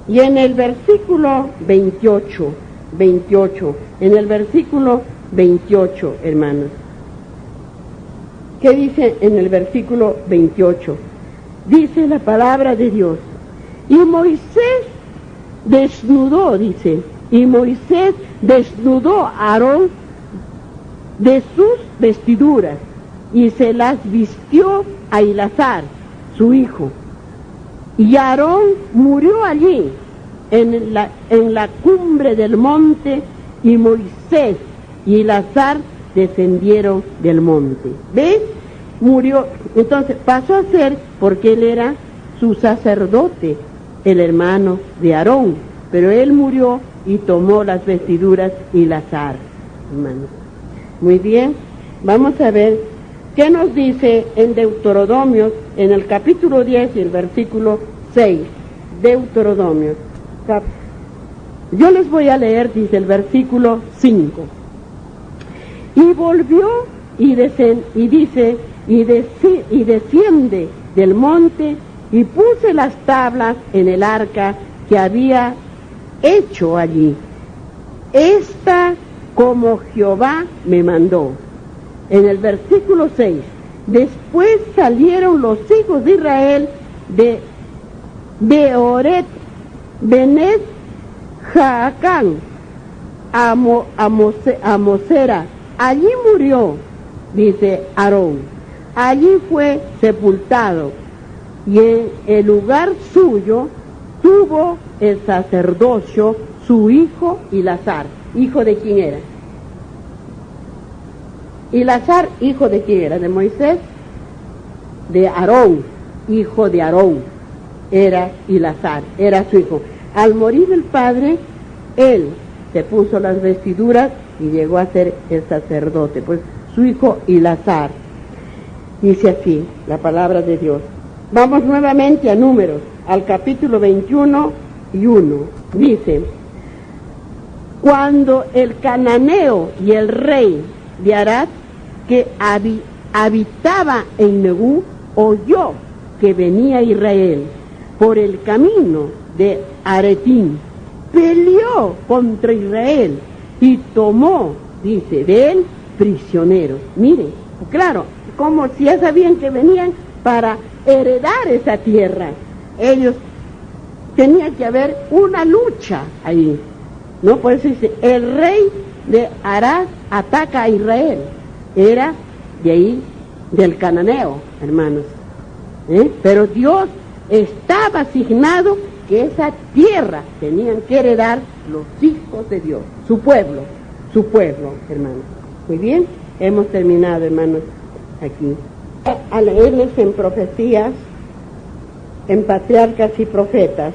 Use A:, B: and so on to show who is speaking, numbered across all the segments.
A: Y en el versículo 28, en el versículo 28, hermanos, ¿qué dice en el versículo 28? Dice la palabra de Dios, y Moisés desnudó, dice, y Moisés desnudó a Aarón de sus vestiduras y se las vistió a Eleazar, su hijo. Y Aarón murió allí, en la cumbre del monte, y Moisés y Eleazar descendieron del monte. ¿Ves? Murió. Entonces pasó a ser, porque él era su sacerdote, el hermano de Aarón, pero él murió y tomó las vestiduras de Eleazar, hermanos. Muy bien, vamos a ver qué nos dice en Deuteronomio, en el capítulo 10 y el versículo 6. Deuteronomio. Yo les voy a leer, dice el versículo 5. Y volvió y dice, y desciende del monte, y puse las tablas en el arca que había hecho allí. Esta como Jehová me mandó. En el versículo 6, después salieron los hijos de Israel de Oret, Benet, Jaacán, a Mosera. Allí murió, dice Aarón. Allí fue sepultado, y en el lugar suyo tuvo el sacerdocio su hijo Eleazar. ¿Hijo de quién era? Eleazar, hijo de quién era, de Moisés, de Aarón, hijo de Aarón, era Eleazar, era su hijo. Al morir el padre, él se puso las vestiduras y llegó a ser el sacerdote, pues su hijo Eleazar. Dice así la palabra de Dios. Vamos nuevamente a Números, al capítulo 21 y 1. Dice, cuando el cananeo y el rey de Arad, que habitaba en Negú, oyó que venía Israel por el camino de Aretín, peleó contra Israel y tomó, dice, de él prisioneros. Miren, claro, como si ya sabían que venían para heredar esa tierra. Ellos tenía que haber una lucha ahí, ¿no? Por eso dice, el rey de Arad ataca a Israel. Era de ahí, del cananeo, hermanos. Pero Dios estaba asignado que esa tierra tenían que heredar los hijos de Dios, su pueblo, hermanos. Muy bien, hemos terminado, hermanos, aquí. A leerles en profecías, en patriarcas y profetas.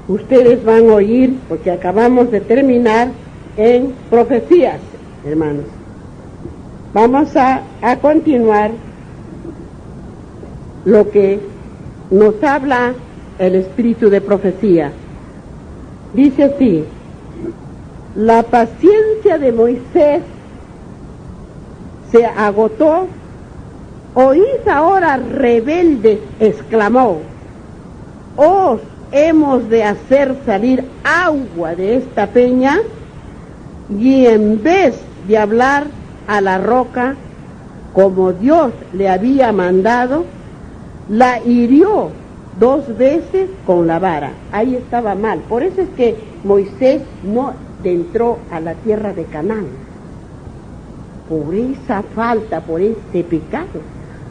A: Ustedes van a oír, porque acabamos de terminar en profecías, hermanos. Vamos a continuar lo que nos habla el espíritu de profecía. Dice así, la paciencia de Moisés se agotó. Oíd ahora, rebeldes, exclamó, os hemos de hacer salir agua de esta peña. Y en vez de hablar a la roca como Dios le había mandado, la hirió 2 veces con la vara. Ahí estaba mal. Por eso es que Moisés no entró a la tierra de Canaán. Por esa falta, por ese pecado.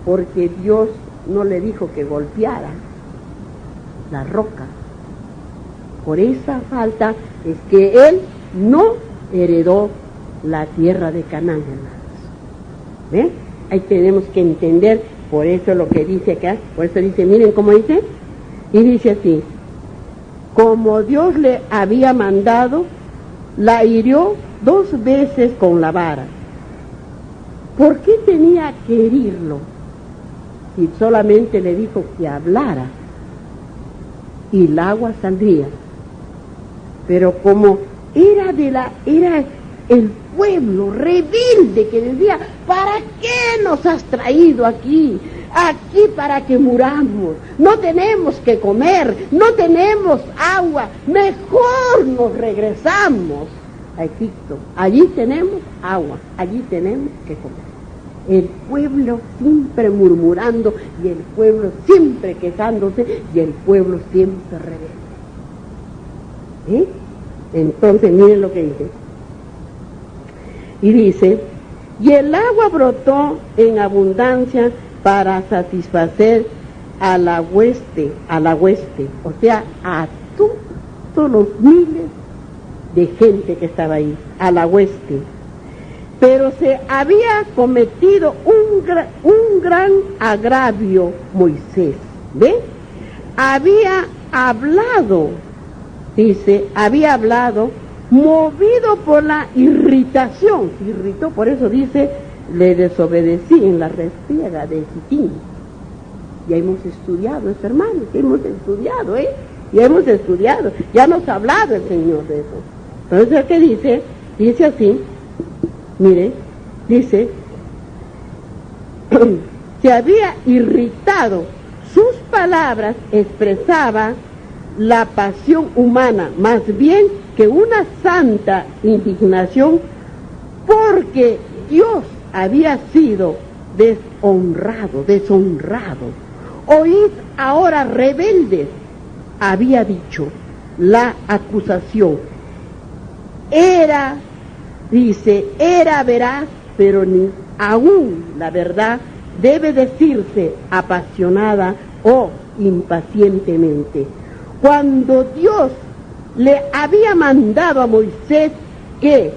A: Porque Dios no le dijo que golpeara la roca. Por esa falta es que él no heredó la tierra de Canaán, hermanos. ¿Ven? Ahí tenemos que entender, por eso lo que dice acá, por eso dice, miren cómo dice, y dice así, como Dios le había mandado, la hirió 2 veces con la vara. ¿Por qué tenía que herirlo? Si solamente le dijo que hablara y el agua saldría. Pero como era el pueblo rebelde que decía, ¿para qué nos has traído aquí? aquí para que muramos, no tenemos que comer, no tenemos agua, mejor nos regresamos a Egipto, allí tenemos agua, allí tenemos que comer. El pueblo siempre murmurando y el pueblo siempre quejándose y el pueblo siempre rebelde. Entonces miren lo que dice. Y dice, y el agua brotó en abundancia para satisfacer a la hueste, o sea, a todos los miles de gente que estaba ahí, a la hueste. Pero se había cometido un gran agravio Moisés, ¿ve? Había hablado, movido por la irritación, se irritó, por eso dice, le desobedecí en la restriega de Sitín. Ya hemos estudiado eso, hermanos, ya nos ha hablado el Señor de eso. Entonces, ¿qué dice? Dice así, mire, dice, se había irritado, sus palabras expresaban la pasión humana, más bien que una santa indignación, porque Dios había sido deshonrado. Oíd ahora, rebeldes, había dicho la acusación. Era veraz, pero ni aún la verdad debe decirse apasionada o impacientemente. Cuando Dios le había mandado a Moisés que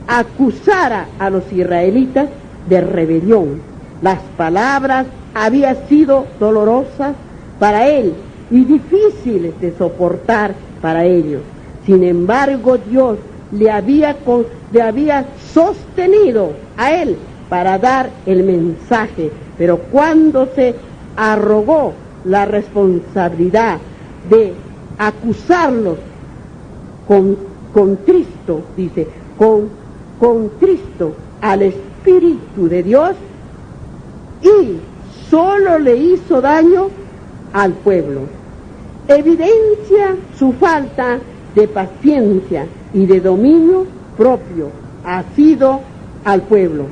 A: acusara a los israelitas de rebelión, las palabras habían sido dolorosas para él y difíciles de soportar para ellos. Sin embargo, Dios le había sostenido a él para dar el mensaje, pero cuando se arrogó la responsabilidad de acusarlos contristo al Espíritu de Dios, y solo le hizo daño al pueblo. Evidencia su falta de paciencia y de dominio propio ha sido al pueblo.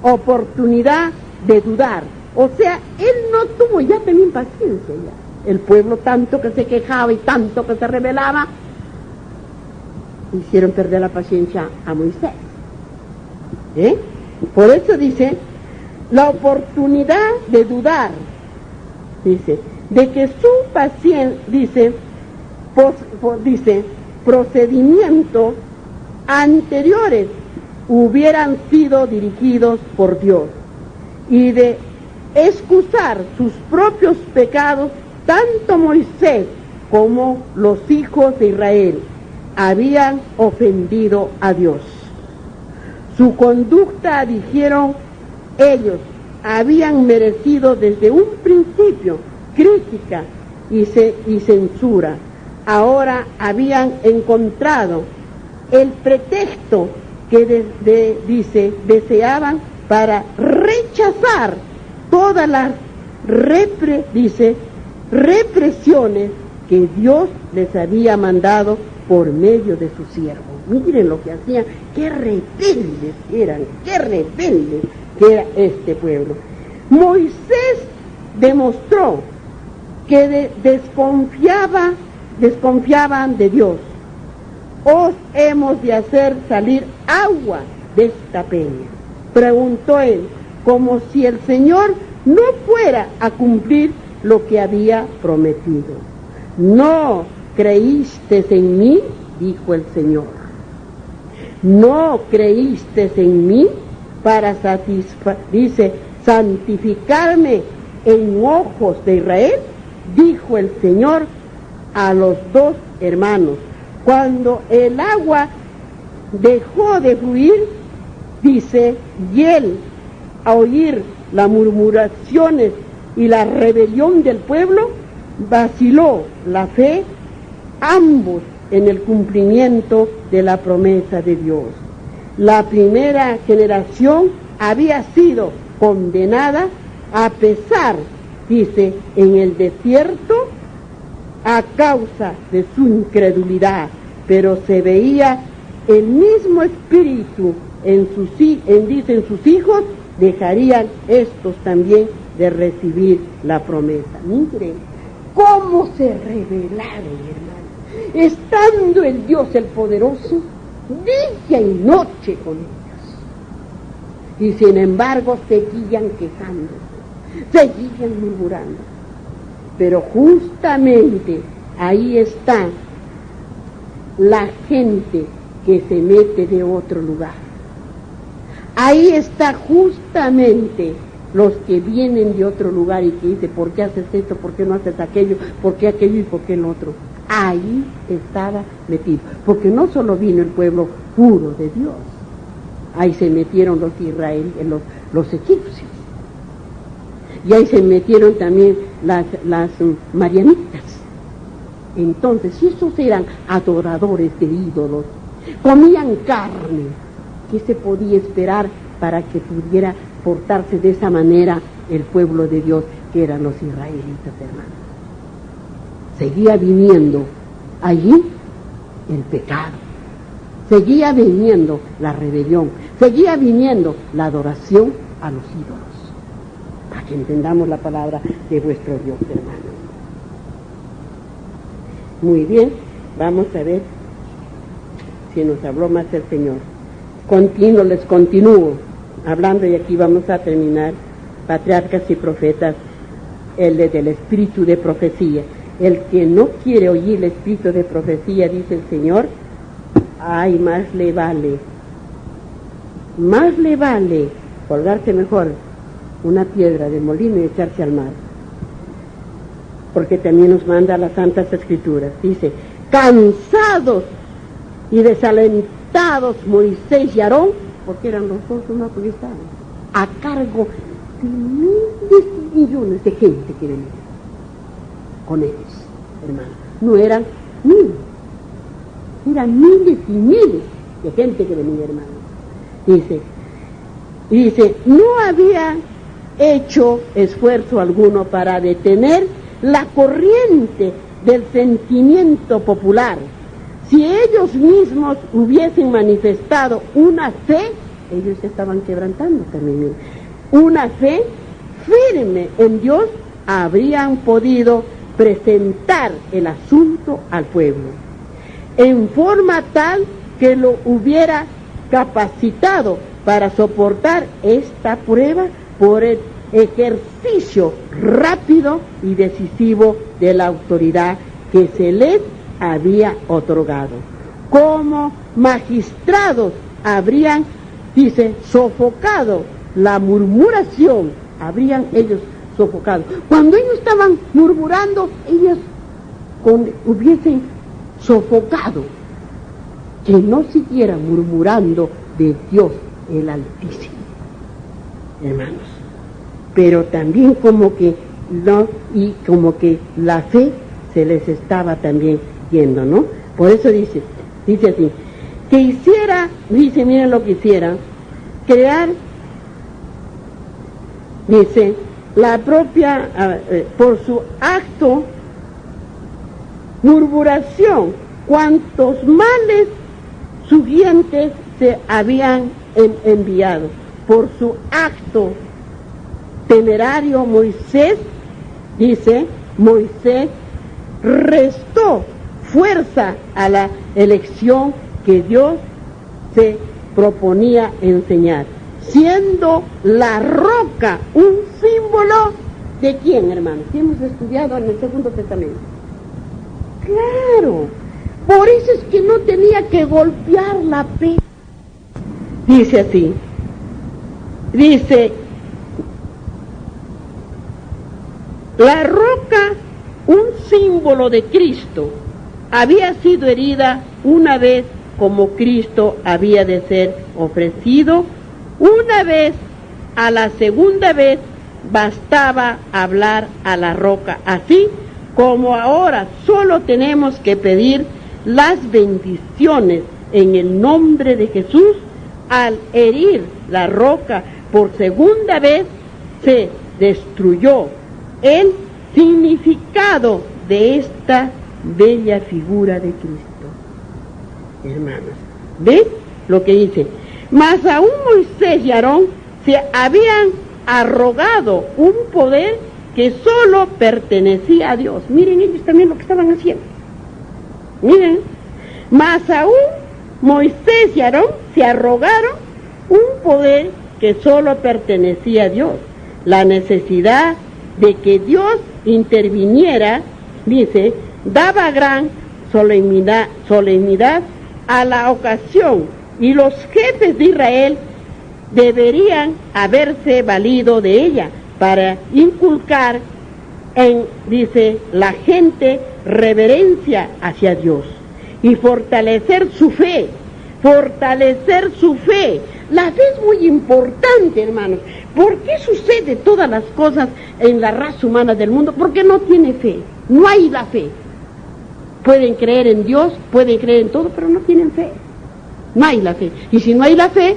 A: Oportunidad de dudar. O sea, él no tuvo, ya tenía impaciencia ya. El pueblo tanto que se quejaba y tanto que se rebelaba, hicieron perder la paciencia a Moisés. Por eso dice, la oportunidad de dudar, dice, de que su paciencia, dice, procedimientos anteriores hubieran sido dirigidos por Dios, y de excusar sus propios pecados, tanto Moisés como los hijos de Israel habían ofendido a Dios. Su conducta, dijeron ellos, habían merecido desde un principio crítica y censura. Ahora habían encontrado el pretexto que deseaban para rechazar todas las represiones que Dios les había mandado por medio de su siervo. Miren lo que hacían, qué rebeldes eran, qué rebeldes que era este pueblo. Moisés demostró que desconfiaban de Dios. Os hemos de hacer salir agua de esta peña, preguntó él, como si el Señor no fuera a cumplir lo que había prometido. ¿No creíste en mí?, dijo el Señor. ¿No creíste en mí para santificarme en ojos de Israel?, dijo el Señor a los dos hermanos. Cuando el agua dejó de fluir, dice, y él, a oír las murmuraciones y la rebelión del pueblo, vaciló la fe, ambos en el cumplimiento de la promesa de Dios. La primera generación había sido condenada a pesar, dice, en el desierto, a causa de su incredulidad, pero se veía el mismo espíritu dicen sus hijos, dejarían estos también de recibir la promesa. Miren cómo se rebelaron, hermano, estando el Dios el poderoso día y noche con ellos, y sin embargo seguían quejándose, seguían murmurando. Pero justamente ahí está la gente que se mete de otro lugar. Ahí está justamente los que vienen de otro lugar y que dicen, ¿por qué haces esto? ¿Por qué no haces aquello? ¿Por qué aquello y por qué el otro? Ahí estaba metido. Porque no solo vino el pueblo puro de Dios, ahí se metieron los israelíes, los egipcios. Y ahí se metieron también las marianitas. Entonces, si esos eran adoradores de ídolos, comían carne, ¿qué se podía esperar para que pudiera portarse de esa manera el pueblo de Dios, que eran los israelitas, hermanos? Seguía viniendo allí el pecado, seguía viniendo la rebelión, seguía viniendo la adoración a los ídolos. Para que entendamos la palabra de vuestro Dios, hermano. Muy bien, vamos a ver si nos habló más el Señor. Les continúo hablando, y aquí vamos a terminar. Patriarcas y profetas, el del espíritu de profecía. El que no quiere oír el espíritu de profecía, dice el Señor, ay, más le vale colgarse mejor una piedra de molino y echarse al mar. Porque también nos manda las Santas Escrituras. Dice, cansados y desalentados Moisés y Aarón, porque eran los dos, no, porque estaban a cargo de miles y millones de gente que venía con ellos, hermano. No eran miles, eran miles y miles de gente que venía, hermano. Dice, no había hecho esfuerzo alguno para detener la corriente del sentimiento popular. Si ellos mismos hubiesen manifestado una fe, ellos se estaban quebrantando también, una fe firme en Dios, habrían podido presentar el asunto al pueblo en forma tal que lo hubiera capacitado para soportar esta prueba por el ejercicio rápido y decisivo de la autoridad que se les había otorgado. Como magistrados habrían, dice, sofocado la murmuración, habrían ellos sofocado. Cuando ellos estaban murmurando, ellos hubiesen sofocado, que no siguieran murmurando de Dios el Altísimo, hermanos. Pero también como que no, y como que la fe se les estaba también yendo, ¿no? Por eso dice así, que hiciera, dice, miren lo que hiciera, crear, dice, la propia, por su acto, murmuración, cuantos males sugientes se habían enviado. Por su acto temerario, Moisés restó fuerza a la elección que Dios se proponía enseñar, siendo la roca un símbolo de quién, hermanos. ¿Sí hemos estudiado en el Segundo Testamento? Claro, por eso es que no tenía que golpear la fe. Dice así, dice, la roca, un símbolo de Cristo, había sido herida una vez como Cristo había de ser ofrecido. Una vez, a la segunda vez, bastaba hablar a la roca. Así como ahora solo tenemos que pedir las bendiciones en el nombre de Jesús, al herir la roca por segunda vez, se destruyó el significado de esta bella figura de Cristo. Hermanos, ¿ven lo que dice? Mas aún Moisés y Aarón se habían arrogado un poder que solo pertenecía a Dios. Miren ellos también lo que estaban haciendo. Miren, mas aún Moisés y Aarón se arrogaron un poder que solo pertenecía a Dios. La necesidad de que Dios interviniera, dice, daba gran solemnidad a la ocasión, y los jefes de Israel deberían haberse valido de ella para inculcar en, dice, la gente reverencia hacia Dios y fortalecer su fe. La fe es muy importante, hermanos. ¿Por qué sucede todas las cosas en la raza humana del mundo? Porque no tiene fe, no hay la fe. Pueden creer en Dios, pueden creer en todo, pero no tienen fe. No hay la fe. Y si no hay la fe,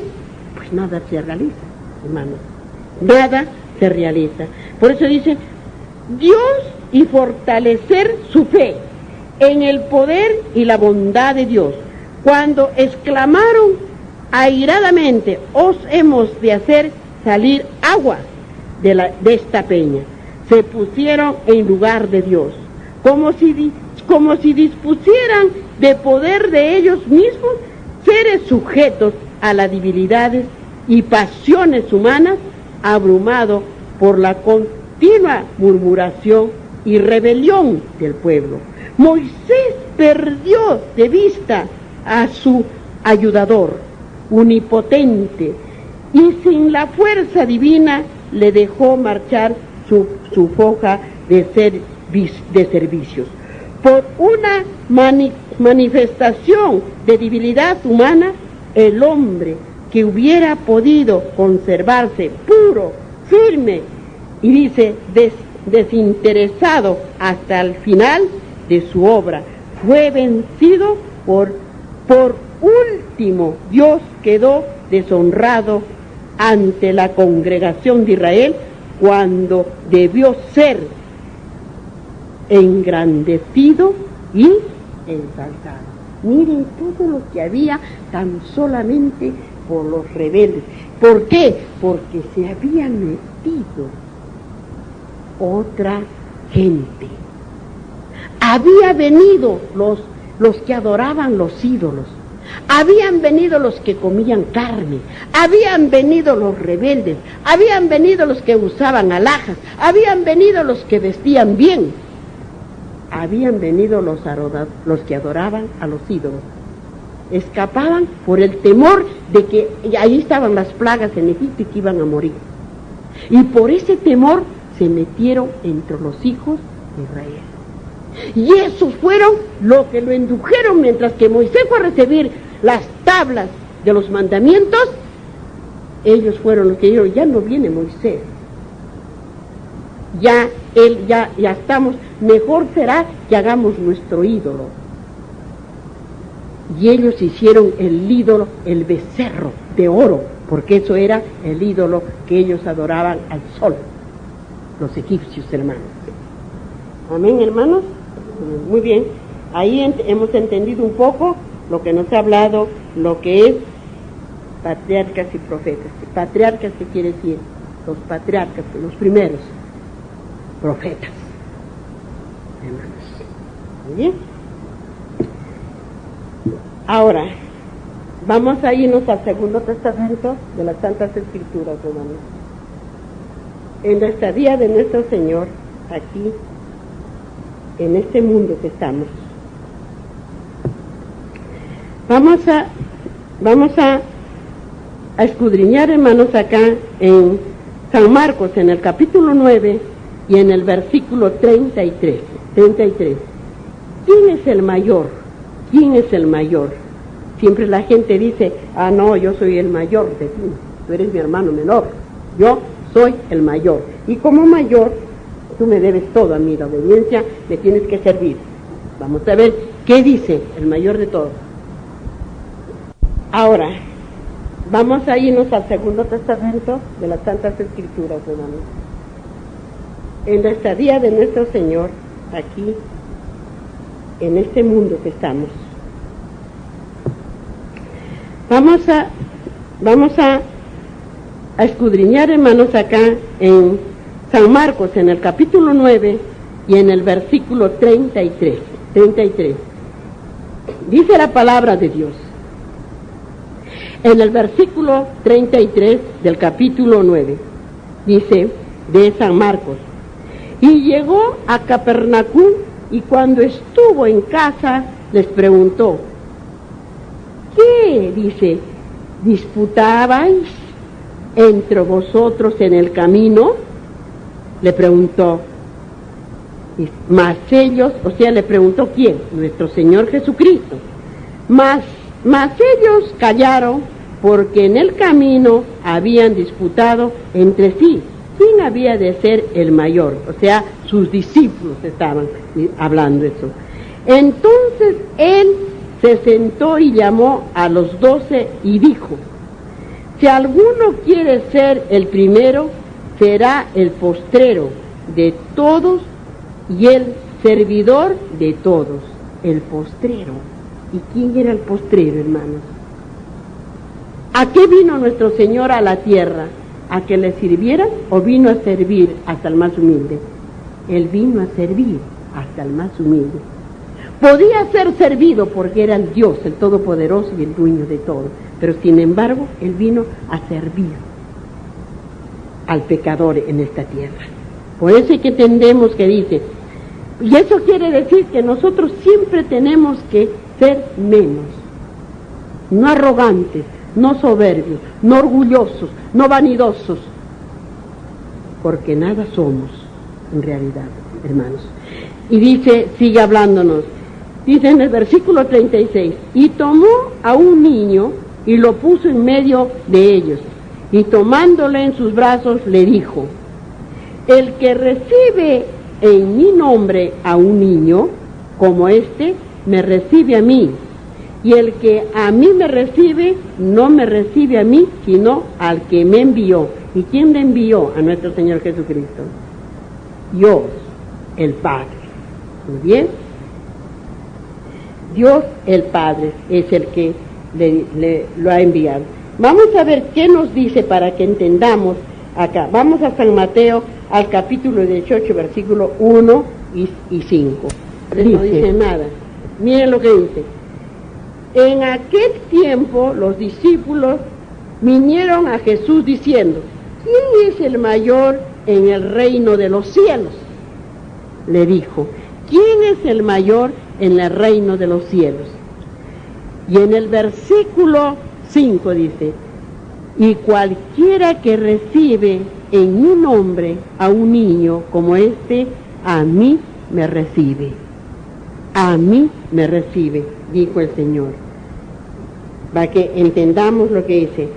A: pues nada se realiza, hermanos. Nada se realiza. Por eso dice, Dios y fortalecer su fe en el poder y la bondad de Dios. Cuando exclamaron airadamente, os hemos de hacer salir agua de esta peña, se pusieron en lugar de Dios, como si dispusieran de poder de ellos mismos, seres sujetos a las debilidades y pasiones humanas, abrumado por la continua murmuración y rebelión del pueblo. Moisés perdió de vista a su ayudador omnipotente y sin la fuerza divina le dejó marchar su foja de servicios. Por una manifestación de debilidad humana, el hombre que hubiera podido conservarse puro, firme y dice desinteresado hasta el final de su obra, fue vencido por último. Dios quedó deshonrado ante la congregación de Israel cuando debió ser engrandecido y ensalzado. Miren todo lo que había tan solamente por los rebeldes. ¿Por qué? Porque se habían metido otra gente. Había venido los que adoraban los ídolos. Habían venido los que comían carne, habían venido los rebeldes, habían venido los que usaban alhajas, habían venido los que vestían bien, habían venido los que adoraban a los ídolos. Escapaban por el temor de que ahí estaban las plagas en Egipto y que iban a morir. Y por ese temor se metieron entre los hijos de Israel. Y esos fueron los que lo indujeron, mientras que Moisés fue a recibir las tablas de los mandamientos, ellos fueron los que dijeron, ya no viene Moisés, ya estamos, mejor será que hagamos nuestro ídolo. Y ellos hicieron el ídolo, el becerro de oro, porque eso era el ídolo que ellos adoraban al sol, los egipcios, hermanos. Amén, hermanos. Muy bien, ahí hemos entendido un poco lo que nos ha hablado, lo que es patriarcas y profetas. Patriarcas, ¿qué quiere decir? Los patriarcas, los primeros profetas, hermanos. Muy bien. Ahora, vamos a irnos al Segundo Testamento de las Santas Escrituras, hermanos. En la estadía de nuestro Señor, aquí, en este mundo que estamos, vamos a escudriñar, hermanos, acá en San Marcos, en el capítulo 9 y en el versículo 33. ¿Quién es el mayor? ¿Quién es el mayor? Siempre la gente dice, no, yo soy el mayor de ti, tú eres mi hermano menor, yo soy el mayor, y como mayor tú me debes todo a mí, la obediencia, me tienes que servir. Vamos a ver qué dice el mayor de todos. Ahora, vamos a irnos al Segundo Testamento de las Santas Escrituras, hermanos. en la estadía de nuestro Señor aquí, en este mundo que estamos. Vamos a escudriñar, hermanos, acá en San Marcos, en el capítulo 9 y en el versículo 33. Dice la palabra de Dios. En el versículo 33 del capítulo 9, dice, de San Marcos, y llegó a Capernaum, y cuando estuvo en casa, les preguntó, ¿qué? Dice, ¿disputabais entre vosotros en el camino? Le preguntó. Mas ellos, o sea, le preguntó ¿quién? Nuestro Señor Jesucristo. Mas ellos callaron, porque en el camino habían disputado entre sí quién había de ser el mayor. O sea, sus discípulos estaban hablando eso. Entonces él se sentó y llamó a los 12 y dijo, si alguno quiere ser el primero, será el postrero de todos y el servidor de todos. El postrero. ¿Y quién era el postrero, hermanos? ¿A qué vino nuestro Señor a la tierra? ¿A que le sirvieran o vino a servir hasta el más humilde? Él vino a servir hasta el más humilde. Podía ser servido porque era el Dios, el Todopoderoso y el dueño de todo, pero sin embargo, Él vino a servir al pecador en esta tierra. Por eso es que entendemos que dice, y eso quiere decir que nosotros siempre tenemos que ser menos, no arrogantes, no soberbios, no orgullosos, no vanidosos, porque nada somos en realidad, hermanos. Y dice, sigue hablándonos, dice en el versículo 36, y tomó a un niño y lo puso en medio de ellos, y tomándole en sus brazos le dijo, el que recibe en mi nombre a un niño como este, me recibe a mí, y el que a mí me recibe, no me recibe a mí, sino al que me envió. ¿Y quién le envió? A nuestro Señor Jesucristo. Dios, el Padre. ¿Muy bien? Dios, el Padre, es el que lo ha enviado. Vamos a ver qué nos dice para que entendamos acá. Vamos a San Mateo, al capítulo 18, versículo 1 y 5. No dice nada. Miren lo que dice. En aquel tiempo los discípulos vinieron a Jesús diciendo, ¿quién es el mayor en el reino de los cielos? Le dijo, ¿quién es el mayor en el reino de los cielos? Y en el versículo 5 dice, y cualquiera que recibe en mi nombre a un niño como este, a mí me recibe. A mí me recibe, dijo el Señor. Para que entendamos lo que dice.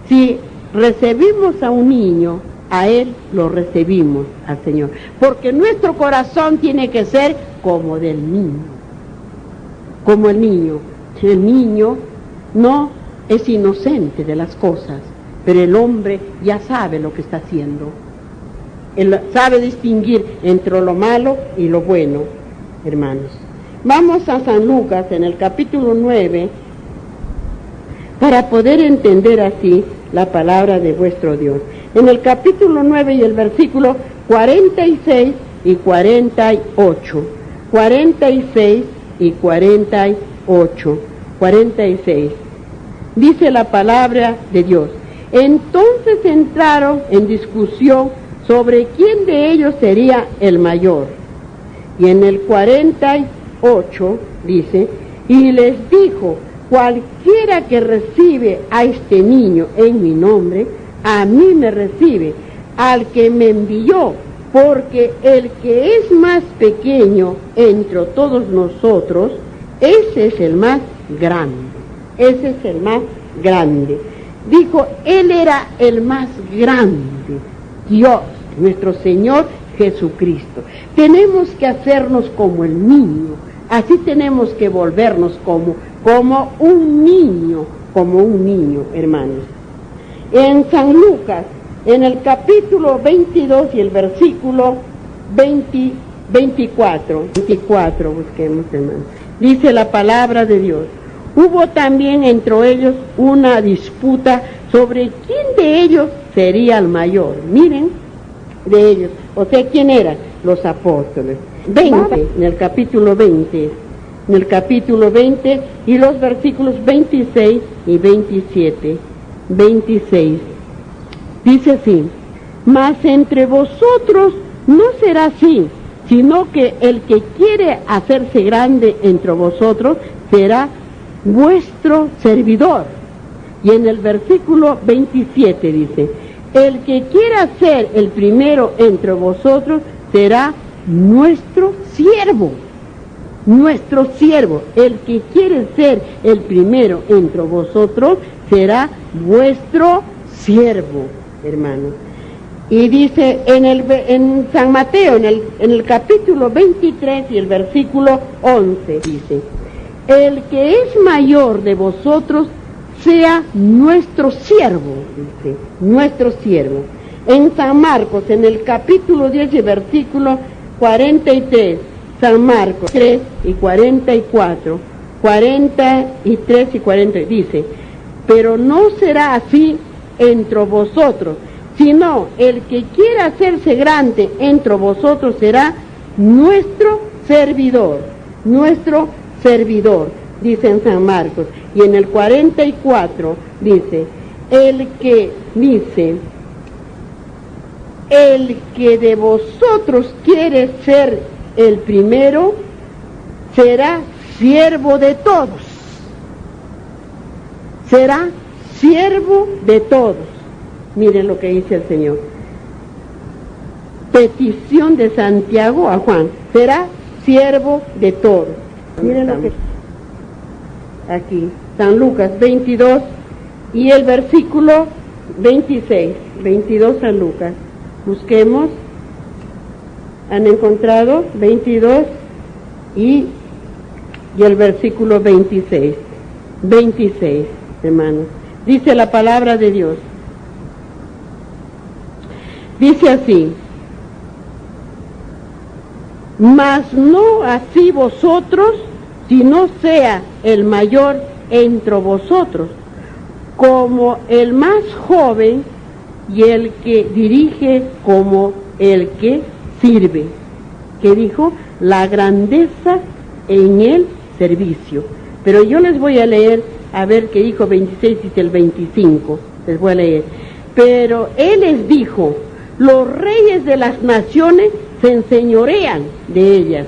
A: Si recibimos a un niño, a Él lo recibimos, al Señor. Porque nuestro corazón tiene que ser como del niño. Como el niño. El niño no es inocente de las cosas, pero el hombre ya sabe lo que está haciendo. Él sabe distinguir entre lo malo y lo bueno, hermanos. Vamos a San Lucas en el capítulo 9 para poder entender así la palabra de vuestro Dios. En el capítulo 9 y el versículo 46 y 48. 46 y 48. 46. Dice la palabra de Dios. Entonces entraron en discusión sobre quién de ellos sería el mayor. Y en el 48 dice, y les dijo, cualquiera que recibe a este niño en mi nombre, a mí me recibe, al que me envió, porque el que es más pequeño entre todos nosotros, ese es el más grande, ese es el más grande. Dijo, Él era el más grande, Dios, nuestro Señor Jesucristo. Tenemos que hacernos como el niño, así tenemos que volvernos como un niño, hermanos. En San Lucas, en el capítulo 22 y el versículo 24, busquemos, hermano. Dice la palabra de Dios. Hubo también entre ellos una disputa sobre quién de ellos sería el mayor. Miren, de ellos. O sea, ¿quién eran? Los apóstoles. 20, en el capítulo 20. En el capítulo 20 y los versículos 26 y 27. 26. Dice así: mas entre vosotros no será así, sino que el que quiere hacerse grande entre vosotros será vuestro servidor. Y en el versículo 27 dice: el que quiera ser el primero entre vosotros será nuestro siervo. Nuestro siervo, el que quiere ser el primero entre vosotros será vuestro siervo, hermanos. Y dice en San Mateo, en el capítulo 23 y el versículo 11, dice: el que es mayor de vosotros sea nuestro siervo, dice, nuestro siervo. En San Marcos, en el capítulo 10 y versículo 43, San Marcos 3 y 44, 43 y 40, dice: pero no será así entre vosotros, sino el que quiera hacerse grande entre vosotros será nuestro servidor, dice en San Marcos. Y en el 44 dice: el que de vosotros quiere ser el primero será siervo de todos. Será siervo de todos. Miren lo que dice el Señor. Petición de Santiago a Juan: será siervo de todos. Miren lo que aquí, San Lucas 22 y el versículo 26, 22 San Lucas. Busquemos. ¿Han encontrado? 22 y el versículo 26. 26, hermanos. Dice la palabra de Dios. Dice así: mas no así vosotros, si no sea el mayor entre vosotros, como el más joven, y el que dirige como el que sirve. ¿Qué dijo? La grandeza en el servicio. Pero yo les voy a leer, a ver qué dijo 26 y el 25, les voy a leer. Pero él les dijo: los reyes de las naciones se enseñorean de ellas,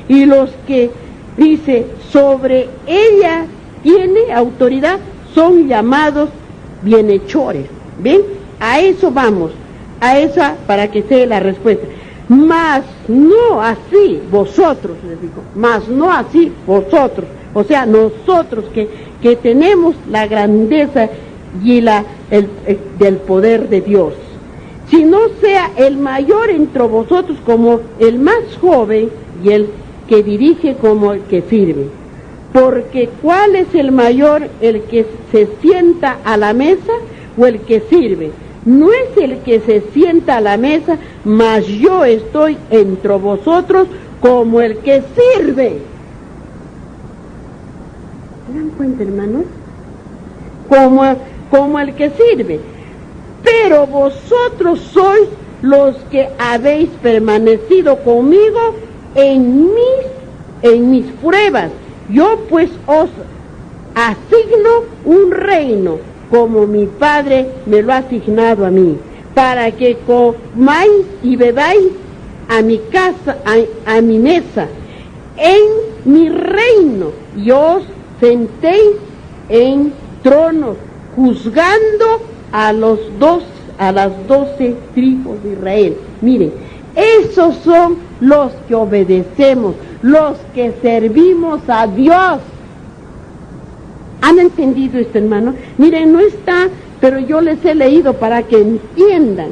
A: y los que, dice, sobre ella tiene autoridad son llamados bienhechores. ¿Ven? A eso vamos, a esa, para que sea la respuesta. Mas no así vosotros, les digo, mas no así vosotros, o sea, nosotros que tenemos la grandeza y del poder de Dios. Si no sea el mayor entre vosotros como el más joven, y el que dirige como el que sirve. Porque ¿cuál es el mayor, el que se sienta a la mesa o el que sirve? No es el que se sienta a la mesa, mas yo estoy entre vosotros como el que sirve. ¿Se dan cuenta, hermanos? Como el que sirve. Pero vosotros sois los que habéis permanecido conmigo en mis pruebas. Yo pues os asigno un reino, como mi Padre me lo ha asignado a mí, para que comáis y bebáis a mi casa, a mi mesa, en mi reino, y os sentéis en tronos, juzgando a las 12 tribus de Israel. Miren, esos son los que obedecemos, los que servimos a Dios. ¿Han entendido esto, hermano? Miren, no está, pero yo les he leído para que entiendan.